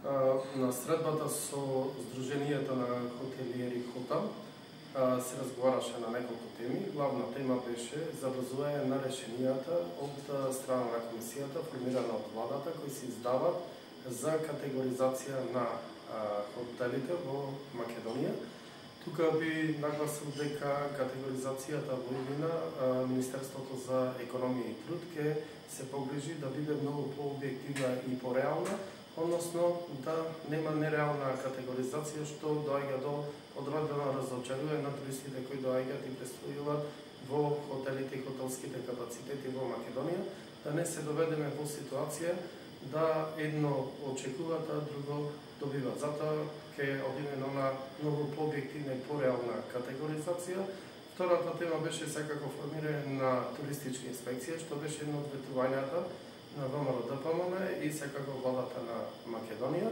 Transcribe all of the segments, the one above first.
На средбата со Сдруженијата на хотелиери Хотел се разговараше на неколку теми. Главна тема беше забрзување на решенијата од страна на комисијата, формирана од владата, кои се издават за категоризација на хотелите во Македонија. Тука би нагласил дека категоризацијата во иднина Министерството за економија и труд ќе се погрижи да биде многу пообјективна и пореална, односно да нема нереална категоризација што доаѓа до одредено разочарување на туристите кои доаѓаат и престојуваат во хотелите и хотелските капацитети во Македонија, да не се доведеме во ситуација да едно очекуваат, а друго добиваат. Затоа ќе одиме на многу пообјективна и пореална категоризација. Втората тема беше секако формирање на туристичка инспекција, што беше едно од ветувањата на ВМРО-ДПМН и секако владата на Македонија.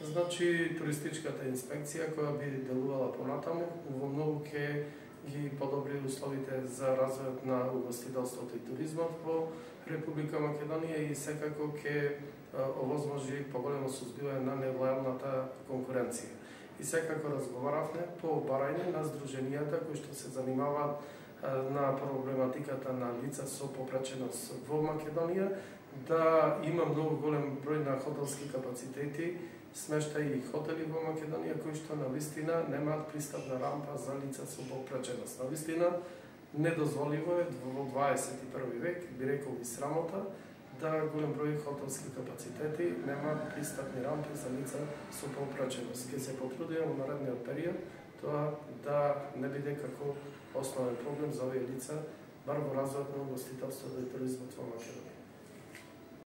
Значи, туристичката инспекција која би делувала понатаму, во многу ќе ги подобри условите за развојот на угостителството и туризмот во Република Македонија и секако ќе овозможи поголемо сузбивање на нелојалната конкуренција. И секако разговаравме по барање на здруженијата кои што се занимаваат на проблематиката на лица со попреченост во Македонија, да има многу голем број на хотелски капацитети, смештај и хотели во Македонија кои што навистина немаат пристапна рампа за лица со попреченост. Навистина недозволиво е во 21 век, би рекол и срамота, да голем број хотелски капацитети немаат пристапни рампи за лица со попреченост. Ке се потрудиме во наредниот период тоа да не биде како основен проблем за овие лица, бар во развојот на угостителството и туризмот во Македонија.